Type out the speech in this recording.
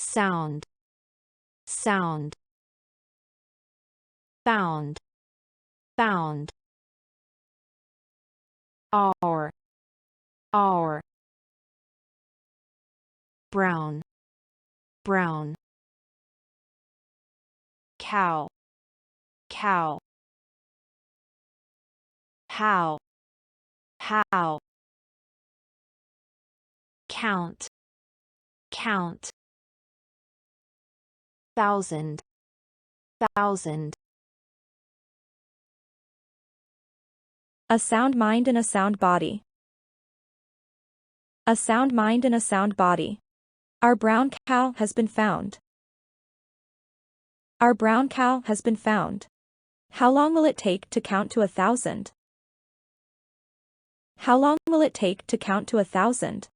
sound, sound. Found, found. Hour, hour. Brown, brown. Cow, cow. How, how. Count, count. Thousand, thousand. A sound mind and a sound body. A sound mind and a sound body. Our brown cow has been found. Our brown cow has been found. How long will it take to count to 1,000? How long will it take to count to 1,000?